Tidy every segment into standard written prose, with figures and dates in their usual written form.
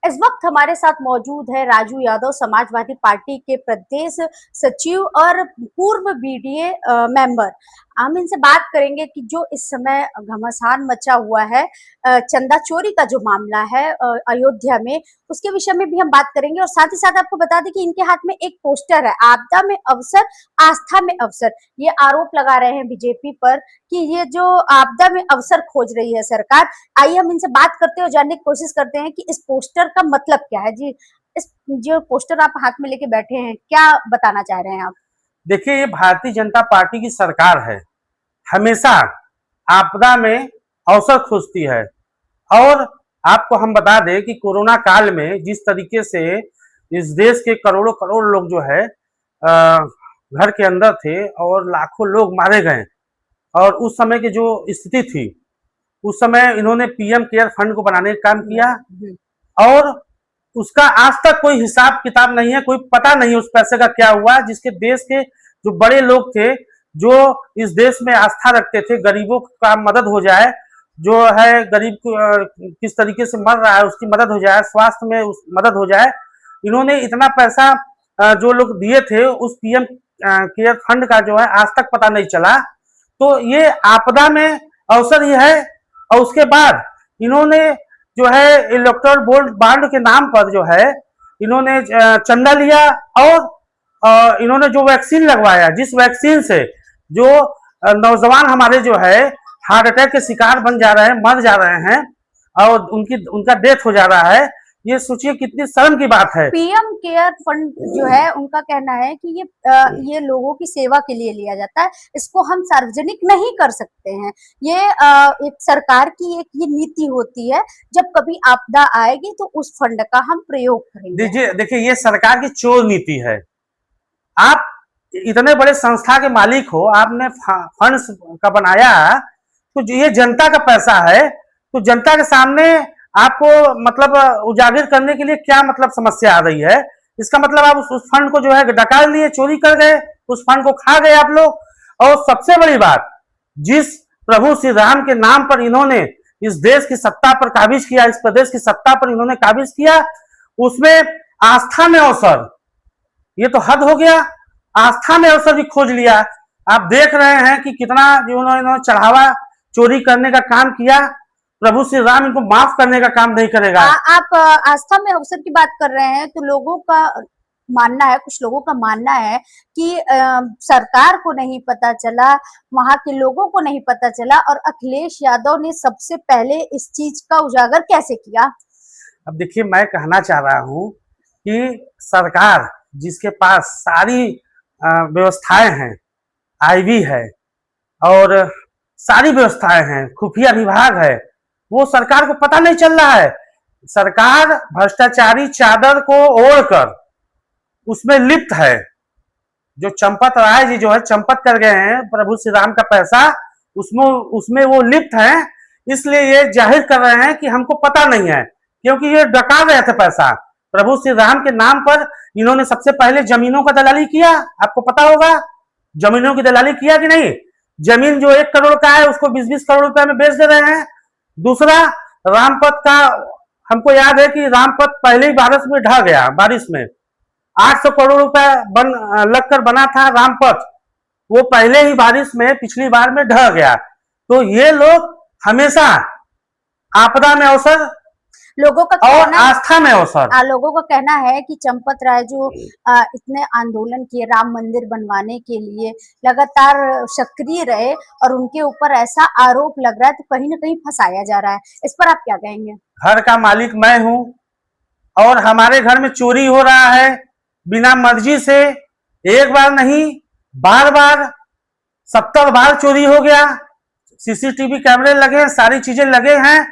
इस वक्त हमारे साथ मौजूद है राजू यादव, समाजवादी पार्टी के प्रदेश सचिव और पूर्व बीडीए मेंबर। हम इनसे बात करेंगे कि जो इस समय घमासान मचा हुआ है, चंदा चोरी का जो मामला है अयोध्या में, उसके विषय में भी हम बात करेंगे। और साथ ही साथ आपको बता दें कि इनके हाथ में एक पोस्टर है, आपदा में अवसर, आस्था में अवसर। ये आरोप लगा रहे हैं बीजेपी पर कि ये जो आपदा में अवसर खोज रही है सरकार। आइए हम इनसे बात करते हैं और जानने की कोशिश करते हैं कि इस पोस्टर का मतलब क्या है। जी, इस जो पोस्टर आप हाथ में लेके बैठे हैं, क्या बताना चाह रहे हैं आप? देखिए, ये भारतीय जनता पार्टी की सरकार है, हमेशा आपदा में अवसर खोजती है। और आपको हम बता दें कि कोरोना काल में जिस तरीके से इस देश के करोड़ों करोड़ लोग जो है घर के अंदर थे और लाखों लोग मारे गए, और उस समय की जो स्थिति थी, उस समय इन्होंने पीएम केयर फंड को बनाने का काम किया, और उसका आज तक कोई हिसाब किताब नहीं है, कोई पता नहीं उस पैसे का क्या हुआ, जिसके देश के जो बड़े लोग थे, जो इस देश में आस्था रखते थे, गरीबों का मदद हो जाए, जो है गरीब किस तरीके से मर रहा है उसकी मदद हो जाए, स्वास्थ्य में मदद हो जाए, इन्होंने इतना पैसा जो लोग दिए थे उस पीएम केयर फंड का जो है आज तक पता नहीं चला। तो ये आपदा में अवसर ही है। और उसके बाद इन्होंने जो है इलेक्टोरल बॉन्ड के नाम पर जो है इन्होंने चंदा लिया, और इन्होंने जो वैक्सीन लगवाया, जिस वैक्सीन से जो नौजवान हमारे जो है हार्ट अटैक के शिकार बन जा रहे हैं, मर जा रहे हैं, और उनका डेथ हो जा रहा है, ये सोचिए कितनी शर्म की बात है। पीएम केयर फंड जो है, उनका कहना है कि ये लोगों की सेवा के लिए लिया जाता है, इसको हम सार्वजनिक नहीं कर सकते हैं। ये एक सरकार की एक ये नीति होती है, जब कभी आपदा आएगी तो उस फंड का हम प्रयोग करेंगे। देखिए, ये सरकार की चोर नीति है। आप इतने बड़े संस्था के मालिक हो, आपने फंड्स का बनाया, तो ये जनता का पैसा है, तो जनता के सामने आपको मतलब उजागर करने के लिए क्या मतलब समस्या आ रही है? इसका मतलब आप उस फंड को जो है डकाल लिए, चोरी कर गए, उस फंड को खा गए आप लोग। और सबसे बड़ी बात, जिस प्रभु श्री राम के नाम पर इन्होंने इस देश की सत्ता पर काबिज किया, इस प्रदेश की सत्ता पर इन्होंने काबिज किया, उसमें आस्था में अवसर, ये तो हद हो गया। आस्था में अवसर भी खोज लिया। आप देख रहे हैं कि कितना इन्होंने चढ़ावा चोरी करने का काम किया। प्रभु श्री राम इनको माफ करने का काम नहीं करेगा। आप आस्था में अवसर की बात कर रहे हैं, तो लोगों का मानना है, कुछ लोगों का मानना है कि सरकार को नहीं पता चला, वहां के लोगों को नहीं पता चला, और अखिलेश यादव ने सबसे पहले इस चीज का उजागर कैसे किया? अब देखिए, मैं कहना चाह रहा हूं कि सरकार जिसके पास सारी व्यवस्थाएं हैं, आईबी है और सारी व्यवस्थाएं हैं, खुफिया विभाग है, वो सरकार को पता नहीं चल रहा है। सरकार भ्रष्टाचारी चादर को ओढ़कर उसमें लिप्त है। जो चंपत राय जी जो है चंपत कर गए हैं प्रभु श्री राम का पैसा, उसमें वो लिप्त हैं। इसलिए ये जाहिर कर रहे हैं कि हमको पता नहीं है, क्योंकि ये डका रहे थे पैसा प्रभु श्री राम के नाम पर। इन्होंने सबसे पहले जमीनों का दलाली किया, आपको पता होगा, जमीनों की दलाली किया कि नहीं? जमीन जो 1 करोड़ का है उसको 20-20 करोड़ रुपए में बेच दे रहे हैं। दूसरा, रामपथ का हमको याद है कि रामपथ पहले ही बारिश में ढह गया। बारिश में 800 करोड़ रुपए लगकर बना था रामपथ, वो पहले ही बारिश में पिछली बार में ढह गया। तो ये लोग हमेशा आपदा में अवसर, लोगों का और आस्था में अवसर। लोगों का कहना है कि चंपत राय जो इतने आंदोलन किए राम मंदिर बनवाने के लिए, लगातार सक्रिय रहे, और उनके ऊपर ऐसा आरोप लग रहा है, तो कहीं ना कहीं फंसाया जा रहा है। इस पर आप क्या कहेंगे? घर का मालिक मैं हूं, और हमारे घर में चोरी हो रहा है बिना मर्जी से। एक बार नहीं, बार बार 70 बार चोरी हो गया। सीसीटीवी कैमरे लगे, सारी चीजें लगे हैं।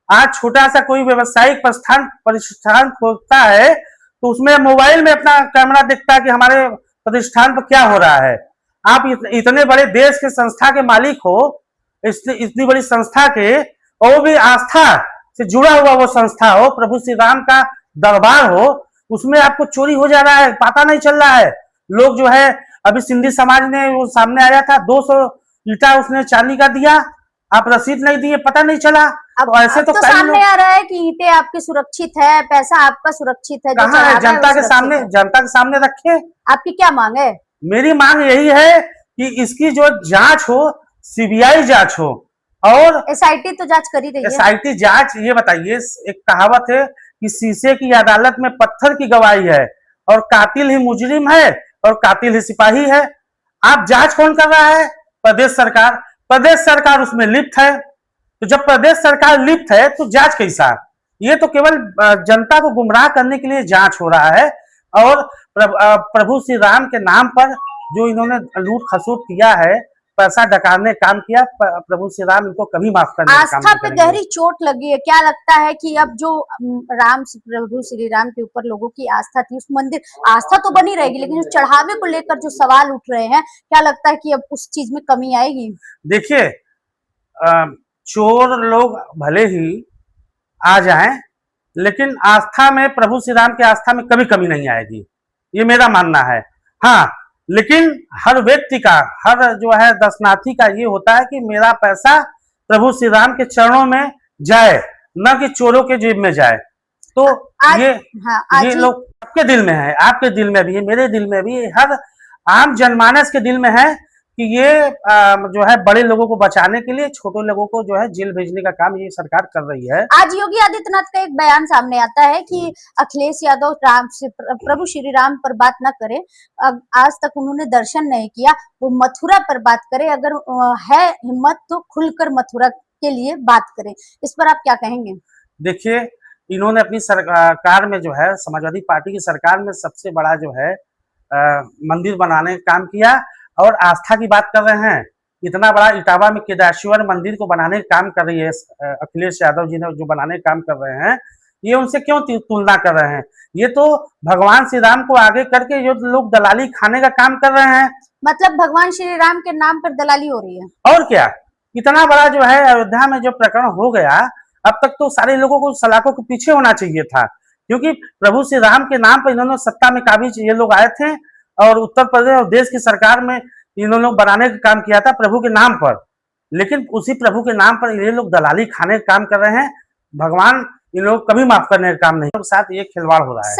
आज छोटा सा कोई व्यवसायिक प्रतिष्ठान खोलता है तो उसमें मोबाइल में अपना कैमरा दिखता है कि हमारे प्रतिष्ठान पर क्या हो रहा है। आप इतने बड़े देश के संस्था के मालिक हो, इतनी बड़ी संस्था के, और वो भी आस्था से जुड़ा हुआ वो संस्था हो, प्रभु श्री राम का दरबार हो, उसमें आपको चोरी हो जा रहा है, पता नहीं चल रहा है। लोग जो है, अभी सिंधी समाज ने वो सामने आया था, 200 ईटा उसने चांदी का दिया, आप रसीद नहीं दिए, पता नहीं चला। अब तो ऐसे तो कई सामने लोग, आ रहा है कि ईंटें आपकी सुरक्षित है, पैसा आपका सुरक्षित है, जो कहाँ चढ़ा है? रहा है वो सुरक्षित है। जनता के सामने रखे। आपकी क्या मांग है? मेरी मांग यही है कि इसकी जो जांच हो, सीबीआई जांच हो, और एसआईटी तो जांच कर ही रही है। एसआईटी जांच। ये बताइए, एक कहावत है कि शीशे की अदालत में पत्थर की गवाही है, और कातिल ही मुजरिम है और कातिल ही सिपाही है। आप जांच कौन कर रहा है? प्रदेश सरकार। प्रदेश सरकार उसमें लिप्त है। तो जब प्रदेश सरकार लिप्त है तो जांच कैसा? ये तो केवल जनता को गुमराह करने के लिए जांच हो रहा है। और प्रभु श्री राम के नाम पर जो इन्होंने लूट खसूट किया है, पैसा डकारने काम किया, प्रभु श्री राम इनको कभी माफ करने का काम आस्था नहीं पे करेंगे। गहरी चोट लगी है। क्या लगता है कि अब जो प्रभु श्री राम के ऊपर लोगों की आस्था थी, उस मंदिर, आस्था तो बनी रहेगी, लेकिन जो चढ़ावे को लेकर जो सवाल उठ रहे हैं, क्या लगता है कि अब उस चीज में कमी आएगी? देखिए, चोर लोग भले ही आ जाएं, लेकिन आस्था में, प्रभु श्री राम की आस्था में कभी कमी नहीं आएगी, ये मेरा मानना है। हाँ, लेकिन हर व्यक्ति का, हर जो है दर्शनार्थी का ये होता है कि मेरा पैसा प्रभु श्री राम के चरणों में जाए, न कि चोरों के जेब में जाए। तो ये लोग आपके दिल में है, आपके दिल में भी है, मेरे दिल में भी है, हर आम जनमानस के दिल में है कि ये जो है बड़े लोगों को बचाने के लिए छोटे लोगों को जो है जेल भेजने का काम ये सरकार कर रही है। आज योगी आदित्यनाथ का एक बयान सामने आता है कि अखिलेश यादव प्रभु श्री राम पर बात न करे। आज तक उन्होंने दर्शन नहीं किया, वो मथुरा पर बात करे। अगर है हिम्मत तो खुलकर मथुरा के लिए बात करें। इस पर आप क्या कहेंगे? देखिए, इन्होंने अपनी सरकार में जो है, समाजवादी पार्टी की सरकार में सबसे बड़ा जो है मंदिर बनाने का काम किया, और आस्था की बात कर रहे हैं। इतना बड़ा इटावा में केदारेश्वर मंदिर को बनाने का काम कर रही है अखिलेश यादव जी ने, जो बनाने का काम कर रहे हैं। ये उनसे क्यों तुलना कर रहे हैं? ये तो भगवान श्री राम को आगे करके जो लोग दलाली खाने का काम कर रहे हैं। मतलब भगवान श्री राम के नाम पर दलाली हो रही है। और क्या, इतना बड़ा जो है अयोध्या में जो प्रकरण हो गया, अब तक तो सारे लोगों को सलाखों के पीछे होना चाहिए था, क्योंकि प्रभु श्री राम के नाम पर इन्होंने सत्ता में काबिज ये लोग आए थे, और उत्तर प्रदेश और देश की सरकार में इन्होंने बनाने का काम किया था प्रभु के नाम पर। लेकिन उसी प्रभु के नाम पर ये लोग दलाली खाने का काम कर रहे हैं। भगवान इन लोग कभी माफ करने का काम नहीं, तो साथ ये खिलवाड़ हो रहा है।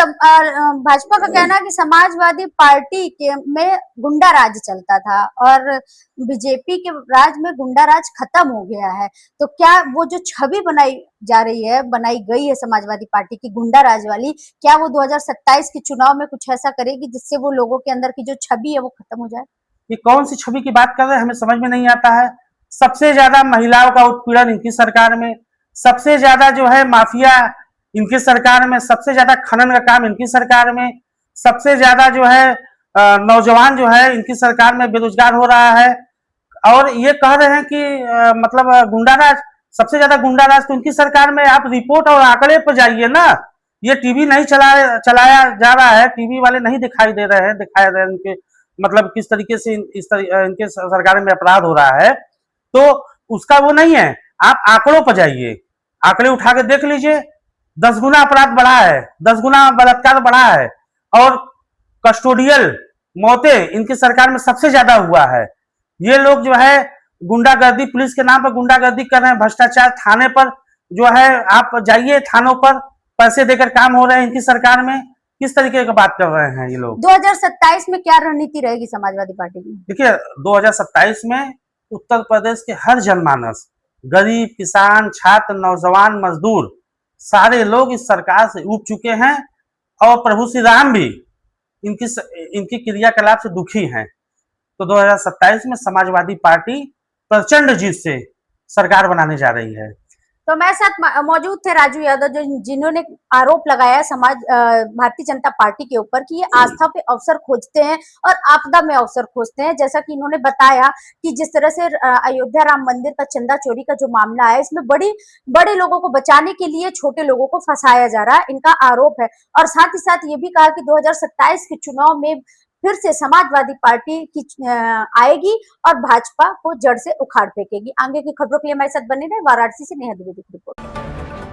भाजपा का कहना है कि समाजवादी पार्टी के में गुंडा राज चलता था और बीजेपी के राज में गुंडा राज खत्म हो गया है। तो क्या वो जो छवि बनाई जा रही है, बनाई गई है समाजवादी पार्टी की गुंडा राज वाली, क्या वो 2027 के चुनाव में कुछ ऐसा करेगी जिससे वो लोगों के अंदर की जो छवि है वो खत्म हो जाए? ये कौन सी छवि की बात कर रहे हैं, हमें समझ में नहीं आता है। सबसे ज्यादा महिलाओं का उत्पीड़न इनकी सरकार में, सबसे ज्यादा जो है माफिया इनकी सरकार में, सबसे ज्यादा खनन का काम इनकी सरकार में, सबसे ज्यादा जो है नौजवान जो है इनकी सरकार में बेरोजगार हो रहा है। और ये कह रहे हैं कि मतलब गुंडाराज, सबसे ज्यादा गुंडाराज तो इनकी सरकार में। आप रिपोर्ट और आंकड़े पर जाइए ना, ये टीवी नहीं चलाया जा रहा है, टीवी वाले नहीं दिखाई दे रहे हैं, दिखाए रहे हैं इनके मतलब किस तरीके से इनके सरकार में अपराध हो रहा है। तो उसका वो नहीं है, आप आंकड़ों पर जाइए, आंकड़े उठा के देख लीजिए। 10 गुना अपराध बढ़ा है, 10 गुना बलात्कार बढ़ा है, और कस्टोडियल मौतें इनकी सरकार में सबसे ज्यादा हुआ है। ये लोग जो है गुंडागर्दी, पुलिस के नाम पर गुंडागर्दी कर रहे हैं, भ्रष्टाचार थाने पर जो है, आप जाइए थानों पर, पैसे देकर काम हो रहे हैं इनकी सरकार में। किस तरीके की बात कर रहे हैं ये लोग? 2027 में क्या रणनीति रहेगी समाजवादी पार्टी की? देखिए, 2027 में उत्तर प्रदेश के हर जनमानस, गरीब, किसान, छात्र, नौजवान, मजदूर, सारे लोग इस सरकार से ऊब चुके हैं, और प्रभु श्री राम भी इनकी क्रियाकलाप से दुखी हैं। तो 2027 में समाजवादी पार्टी प्रचंड जीत से सरकार बनाने जा रही है। तो मेरे साथ मौजूद थे राजू यादव, जिन्होंने आरोप लगाया भारतीय जनता पार्टी के ऊपर कि ये आस्था पे अवसर खोजते हैं और आपदा में अवसर खोजते हैं। जैसा कि इन्होंने बताया कि जिस तरह से अयोध्या राम मंदिर का चंदा चोरी का जो मामला है, इसमें बड़े लोगों को बचाने के लिए छोटे लोगों को फंसाया जा रहा है, इनका आरोप है। और साथ ही साथ ये भी कहा कि 2027 के चुनाव में फिर से समाजवादी पार्टी की आएगी और भाजपा को जड़ से उखाड़ फेंकेगी। आगे की खबरों के लिए हमारे साथ बने रहे। वाराणसी से नेहा द्विवेदी की रिपोर्ट।